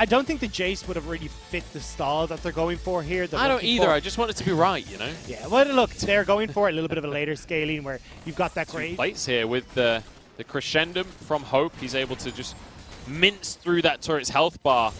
I don't think the Jace would have really fit the style that they're going for here. I don't either. I just want it to be right, you know? Yeah, well, look, they're going for a little bit of a later scaling where you've got that great... plates here with the crescendum from Hope. He's able to just mince through that turret's health bar.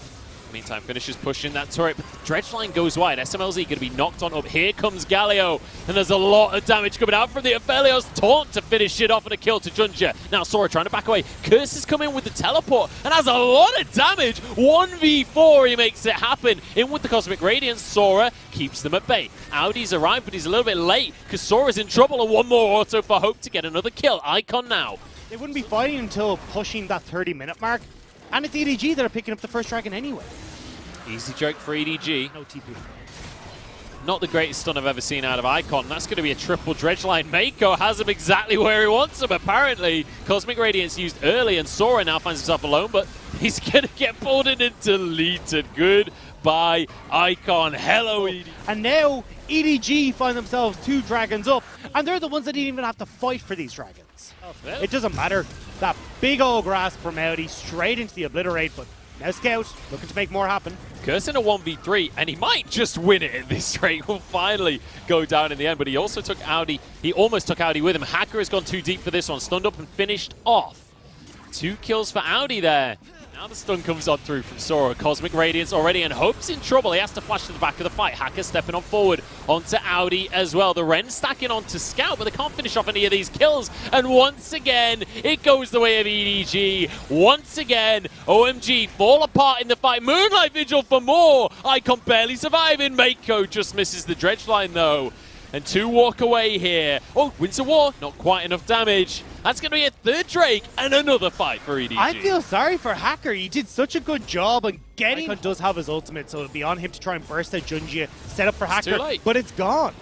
Meantime, finishes pushing that turret, but the dredge line goes wide. SMLZ going to be knocked on up. Here comes Galio, and there's a lot of damage coming out from the Aphelios. Taunt to finish it off and a kill to Junja. Now Sora trying to back away. Curse has come in with the teleport and has a lot of damage. 1v4, he makes it happen. In with the Cosmic Radiance, Sora keeps them at bay. Audi's arrived, but he's a little bit late because Sora's in trouble, and one more auto for Hope to get another kill. Icon now. They wouldn't be fighting until pushing that 30-minute mark. And it's EDG that are picking up the first dragon anyway. Easy joke for EDG. No TP. Not the greatest stun I've ever seen out of Icon. That's going to be a triple dredge line. Mako has him exactly where he wants him, apparently. Cosmic Radiance used early, and Sora now finds himself alone, but he's going to get pulled in and deleted. Goodbye, Icon. Hello, EDG. And now EDG find themselves 2 dragons up, and they're the ones that didn't even have to fight for these dragons. Well. It doesn't matter. That big old grasp from Audi straight into the Obliterate, but now Scout looking to make more happen. Curse in a 1v3, and he might just win it at this rate. Will finally go down in the end, but he also took Audi. He almost took Audi with him. Hacker has gone too deep for this one. Stunned up and finished off. 2 kills for Audi there. Now the stun comes on through from Sora. Cosmic Radiance already, and Hope's in trouble. He has to flash to the back of the fight. Hacker stepping on forward onto Audi as well. The Ren stacking onto Scout, but they can't finish off any of these kills. And once again, it goes the way of EDG. Once again, OMG fall apart in the fight. Moonlight Vigil for more. Icon barely surviving. Mako just misses the dredge line though. And 2 walk away here. Oh, wins a war. Not quite enough damage. That's going to be a 3rd Drake and another fight for EDG. I feel sorry for Hacker. He did such a good job on getting... Icon does have his ultimate, so it'll be on him to try and burst out Junji, set up for Hacker, too late. but it's gone.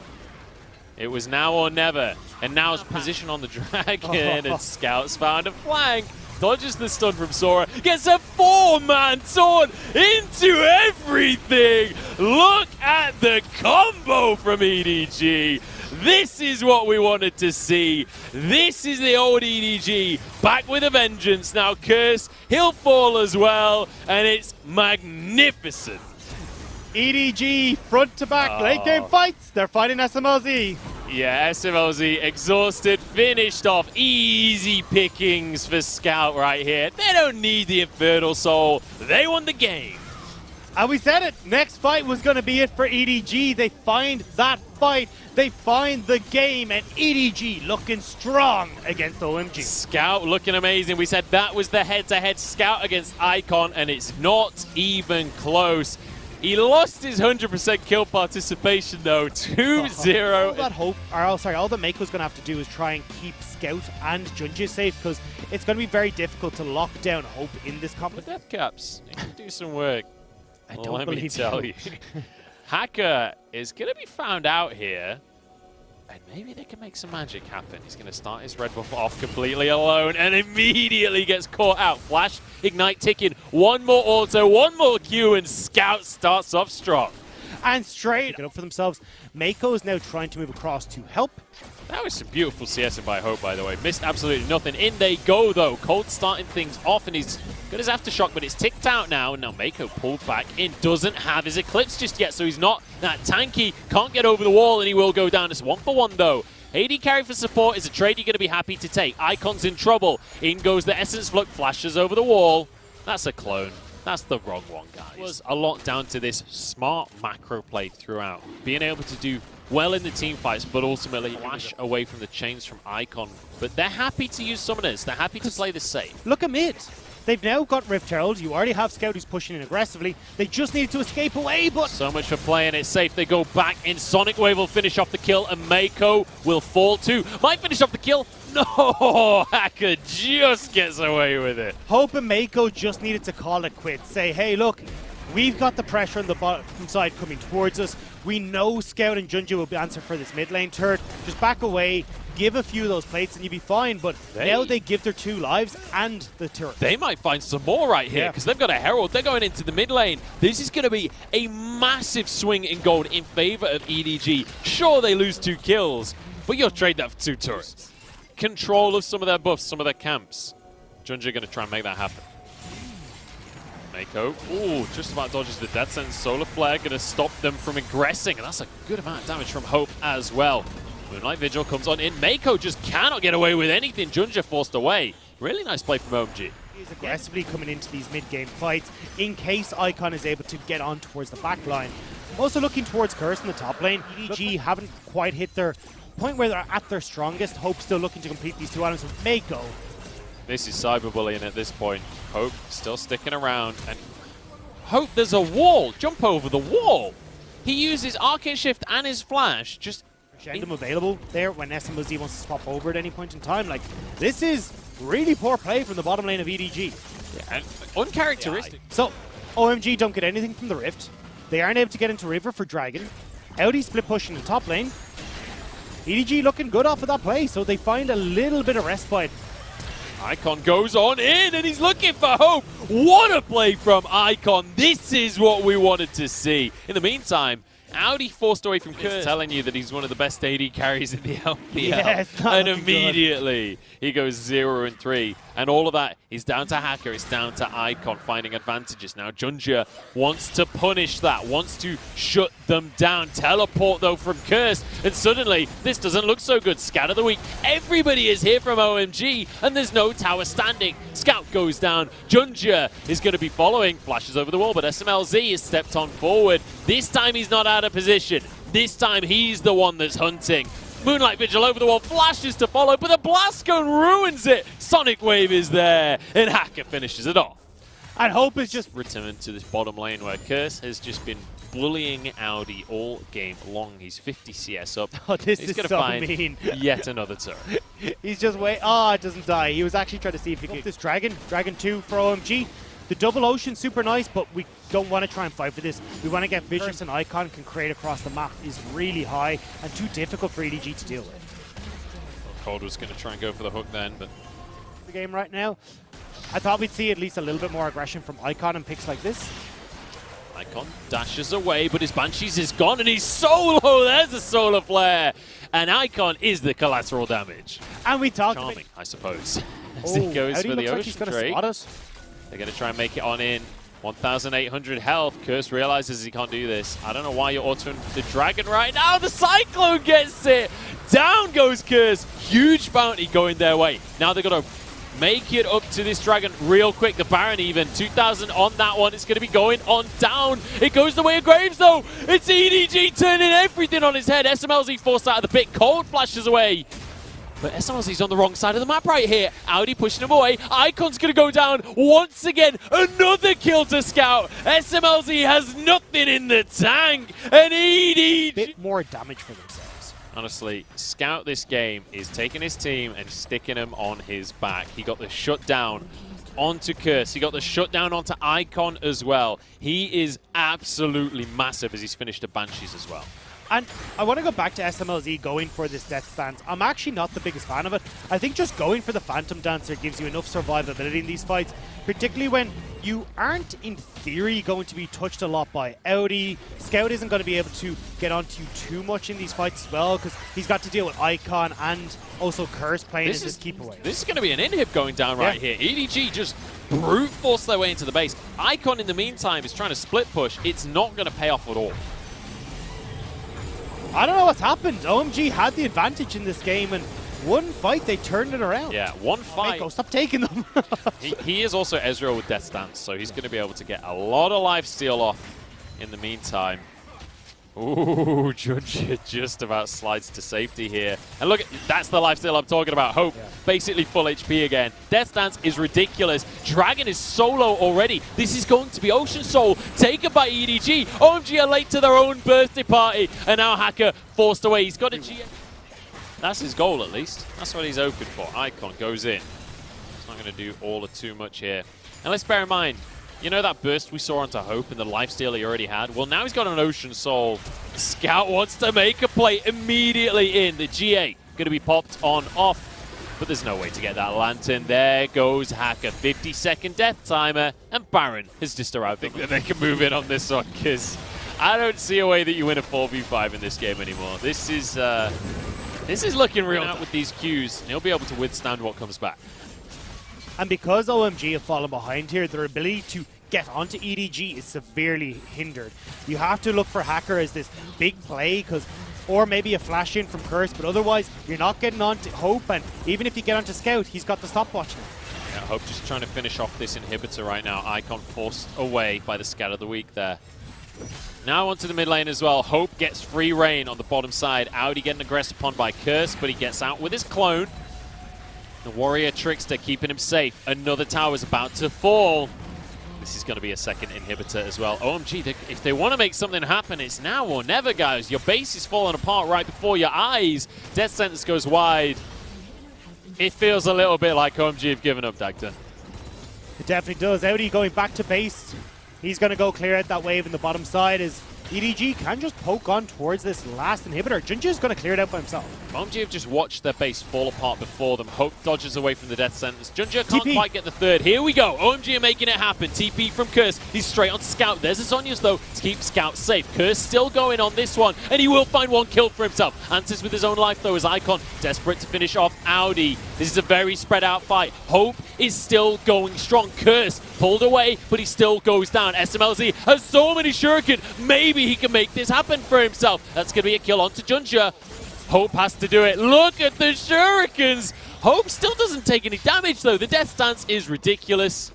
It was now or never. And now his position on the dragon, and Scout's found a flank. Dodges the stun from Sora, gets a 4-man sword into everything. Look at the combo from EDG. This is what we wanted to see. This is the old EDG back with a vengeance. Now Curse, he'll fall as well, and it's magnificent. EDG front to back, late game fights. They're fighting SMLZ. Yeah, SMLZ exhausted, finished off. Easy pickings for Scout right here. They don't need the Infernal Soul. They won the game. And we said it, next fight was going to be it for EDG. They find that fight, they find the game, and EDG looking strong against OMG. Scout looking amazing. We said that was the head-to-head Scout against Icon, and it's not even close. He lost his 100% kill participation though, 2-0. All that Hope, all that Mako's going to have to do is try and keep Scout and Junji safe, because it's going to be very difficult to lock down Hope in this competition. Death caps, you can do some work. I don't believe me tell you. Hacker is going to be found out here, and maybe they can make some magic happen. He's going to start his red buff off completely alone and immediately gets caught out. Flash, Ignite ticking, 1 more auto, 1 more Q, and Scout starts off strong. And straight up for themselves. Mako is now trying to move across to help. That was some beautiful CSing by Hope, by the way. Missed absolutely nothing. In they go, though. Cold starting things off, and he's got his Aftershock, but it's ticked out now. And now Mako pulled back in. Doesn't have his Eclipse just yet, so he's not that tanky. Can't get over the wall, and he will go down. It's 1-for-1, though. AD carry for support is a trade you're going to be happy to take. Icon's in trouble. In goes the Essence Flux, flashes over the wall. That's a clone. That's the wrong one, guys. It was a lot down to this smart macro play throughout. Being able to do well in the team fights, but ultimately flash away from the chains from Icon. But they're happy to use Summoners. They're happy to play this safe. Look at mid. They've now got Rift Herald. You already have Scout who's pushing in aggressively. They just needed to escape away, but... So much for playing it safe. They go back in. Sonic Wave will finish off the kill, and Mako will fall too. Might finish off the kill. No! Hacker just gets away with it. Hope and Mako just needed to call it quits. Say, hey, look, we've got the pressure on the bottom side coming towards us. We know Scout and Junji will answer for this mid lane turret. Just back away, give a few of those plates, and you'll be fine. But now they give their 2 lives and the turret. They might find some more right here, because they've got a Herald. They're going into the mid lane. This is going to be a massive swing in gold in favor of EDG. Sure, they lose 2 kills, but you'll trade that for 2 turrets. Control of some of their buffs, some of their camps. Junji are going to try and make that happen. Mako, ooh, just about dodges the Death Sentence. Solar Flare gonna stop them from aggressing, and that's a good amount of damage from Hope as well. Moonlight Vigil comes on in. Mako just cannot get away with anything. Junja forced away. Really nice play from OMG. He's aggressively coming into these mid-game fights in case Icon is able to get on towards the back line. Also looking towards Curse in the top lane. EDG haven't quite hit their point where they're at their strongest. Hope still looking to complete these two items with Mako. This is cyberbullying at this point. Hope still sticking around, and Hope, there's a wall. Jump over the wall. He uses Arcane Shift and his Flash. Just Random available there when SMLZ wants to swap over at any point in time. Like, this is really poor play from the bottom lane of EDG. and uncharacteristic. So, OMG don't get anything from the Rift. They aren't able to get into River for Dragon. Audi split push in the top lane. EDG looking good off of that play, so they find a little bit of respite. Icon goes on in, and he's looking for Hope. What a play from Icon. This is what we wanted to see. In the meantime, Audi forced away from Curse, telling you that he's one of the best AD carries in the LPL. Yeah, and immediately he goes 0-3. And all of that is down to Hacker. It's down to Icon finding advantages. Now Junja wants to punish that, wants to shut them down. Teleport though from Curse, and suddenly this doesn't look so good. Scout of the week. Everybody is here from OMG, and there's no tower standing. Scout goes down. Junja is going to be following. Flashes over the wall, but SMLZ is stepped on forward. This time he's not out of position. This time he's the one that's hunting. Moonlight Vigil over the wall, flashes to follow, but the blast gun ruins it. Sonic Wave is there, and Hacker finishes it off. And Hope is just Return to this bottom lane where Curse has just been bullying Audi all game long. He's 50 CS up. Oh, this He's is gonna so find mean. yet another turret. He's just wait. Oh, it doesn't die. He was actually trying to see if he could this Dragon. Dragon 2 for OMG. The double ocean, super nice, but we don't want to try and fight for this. We want to get vision and Icon can create across the map is really high and too difficult for EDG to deal with. Cold was going to try and go for the hook then, but The game right now, I thought we'd see at least a little bit more aggression from Icon in picks like this. Icon dashes away, but his Banshees is gone, and he's solo. There's a solar flare, and Icon is the collateral damage. And we talked Charming, I suppose. As Oh, he goes Audi for the looks like he's ocean gonna trade. spot us. They're going to try and make it on in. 1,800 health. Curse realizes he can't do this. I don't know why you're autoing the Dragon right now. The Cyclone gets it. Down goes Curse. Huge bounty going their way. Now they're going to make it up to this Dragon real quick. The Baron even. 2,000 on that one. It's going to be going on down. It goes the way of Graves though. It's EDG turning everything on his head. SMLZ forced out of the pit. Cold flashes away. But SMLZ's on the wrong side of the map right here. Audi pushing him away. Icon's going to go down once again. Another kill to Scout. SMLZ has nothing in the tank. And EDG... Bit more damage for themselves. Honestly, Scout this game is taking his team and sticking him on his back. He got the shutdown onto Curse. He got the shutdown onto Icon as well. He is absolutely massive as he's finished the Banshees as well. And I want to go back to SMLZ going for this death stance. I'm actually not the biggest fan of it. I think just going for the Phantom Dancer gives you enough survivability in these fights, particularly when you aren't, in theory, going to be touched a lot by Audi. Scout isn't going to be able to get onto you too much in these fights as well, because he's got to deal with Icon and also Curse playing as his keep away. This is going to be an inhib going down right here. EDG just brute force their way into the base. Icon, in the meantime, is trying to split push. It's not going to pay off at all. I don't know what's happened. OMG had the advantage in this game, and one fight they turned it around. Yeah, one fight. Mako, stop taking them. he is also Ezreal with Death Stance, so he's going to be able to get a lot of lifesteal off in the meantime. Ooh, Junja just about slides to safety here. And look, that's the lifesteal I'm talking about. Hope, basically full HP again. Death Stance is ridiculous. Dragon is solo already. This is going to be Ocean Soul taken by EDG. OMG are late to their own birthday party, and now Hacker forced away. He's got a G. That's his goal, at least. That's what he's hoping for. Icon goes in. It's not going to do all or too much here. And let's bear in mind, you know that burst we saw onto Hope and the lifesteal he already had? Well, now he's got an Ocean Soul. Scout wants to make a play immediately in. The GA going to be popped on off, but there's no way to get that Lantern. There goes Hacker. 50-second death timer, and Baron has just arrived. I think that they can move in on this one, because I don't see a way that you win a 4v5 in this game anymore. This is looking real out with these Qs, and he'll be able to withstand what comes back. And because OMG have fallen behind here, their ability to get onto EDG is severely hindered. You have to look for Hacker as this big play, or maybe a flash in from Curse, but otherwise you're not getting onto Hope, and even if you get onto Scout, he's got the stopwatch now. Yeah, Hope just trying to finish off this inhibitor right now. Icon forced away by the Scout of the Week there. Now onto the mid lane as well. Hope gets free reign on the bottom side. Audi getting aggressed upon by Curse, but he gets out with his clone. The Warrior Trickster keeping him safe. Another tower is about to fall. This is going to be a second inhibitor as well. OMG, if they want to make something happen, it's now or never, guys. Your base is falling apart right before your eyes. Death Sentence goes wide. It feels a little bit like OMG have given up, Dagton. It definitely does. Audi going back to base. He's going to go clear out that wave in the bottom side as EDG can just poke on towards this last inhibitor. Junji's going to clear it out by himself. OMG have just watched their base fall apart before them. Hope dodges away from the death sentence. Junji can't TP. quite get the third. Here we go. OMG are making it happen. TP from Curse. He's straight onto Scout. There's a Zhonya's though to keep Scout safe. Curse still going on this one, and he will find one kill for himself. Answers with his own life though as Icon desperate to finish off Audi. This is a very spread out fight. Hope is still going strong. Curse pulled away, but he still goes down. SMLZ has so many shuriken. Maybe he can make this happen for himself. That's going to be a kill onto Junja. Hope has to do it. Look at the shurikens. Hope still doesn't take any damage though. The death stance is ridiculous.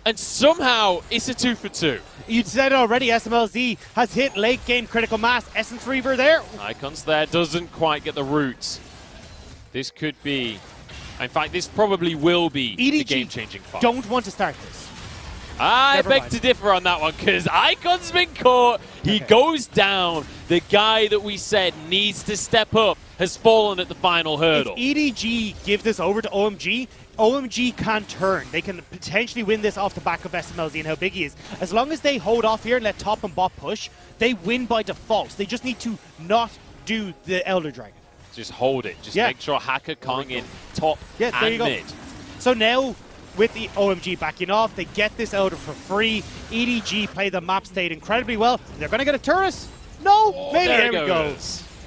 And somehow it's a 2 for 2. You said it already, SMLZ has hit late game critical mass. Essence Reaver there. Icon's there, doesn't quite get the roots. This could be, in fact, this probably will be the game-changing fight. Don't want to start this. I beg to differ on that one, because Icon's been caught. He goes down. The guy that we said needs to step up has fallen at the final hurdle. If EDG give this over to OMG, OMG can turn. They can potentially win this off the back of SMLZ and how big he is. As long as they hold off here and let top and bot push, they win by default. They just need to not do the Elder Dragon. Just hold it. Just make sure Hacker Kong in top and mid. So now, with the OMG backing off, they get this Elder for free. EDG play the map state incredibly well. They're going to get a turret. No, maybe there we go.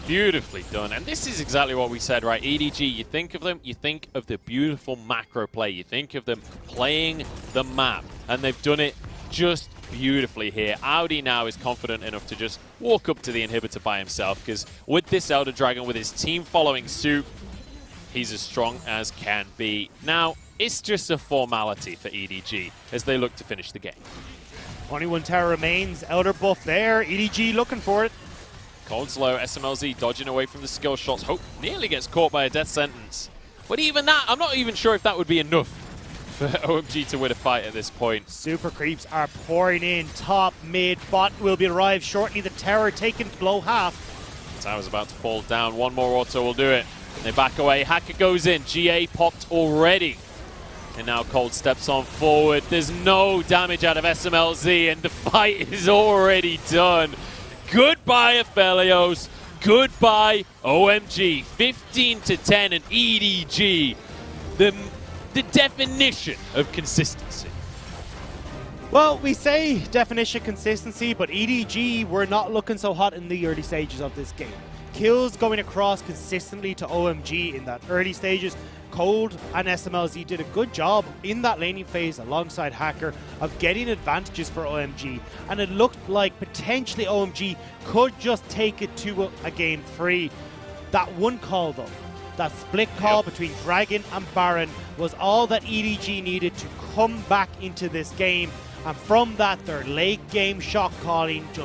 Beautifully done. And this is exactly what we said, right? EDG, you think of them, you think of the beautiful macro play. You think of them playing the map. And they've done it just beautifully here. Audi now is confident enough to just walk up to the inhibitor by himself, because with this Elder Dragon, with his team following suit, he's as strong as can be. Now, it's just a formality for EDG as they look to finish the game. 21 tower remains. Elder buff there. EDG looking for it. Cold slow, SMLZ dodging away from the skill shots. Hope nearly gets caught by a death sentence. But even that, I'm not even sure if that would be enough for OMG to win a fight at this point. Super creeps are pouring in. Top, mid, bot will be arrived shortly. The tower taken below half. The tower's about to fall down. One more auto will do it. They back away. Hacker goes in. GA popped already. And now Cold steps on forward. There's no damage out of SMLZ, and the fight is already done. Goodbye, Aphelios. Goodbye, OMG. 15-10 and EDG. The definition of consistency. Well, we say definition consistency, but EDG were not looking so hot in the early stages of this game. Kills going across consistently to OMG in that early stages. Cold and SMLZ did a good job in that laning phase alongside Hacker of getting advantages for OMG, and it looked like potentially OMG could just take it to a game 3. That one call though, that split call between Dragon and Baron was all that EDG needed to come back into this game, and from that their late game shot calling just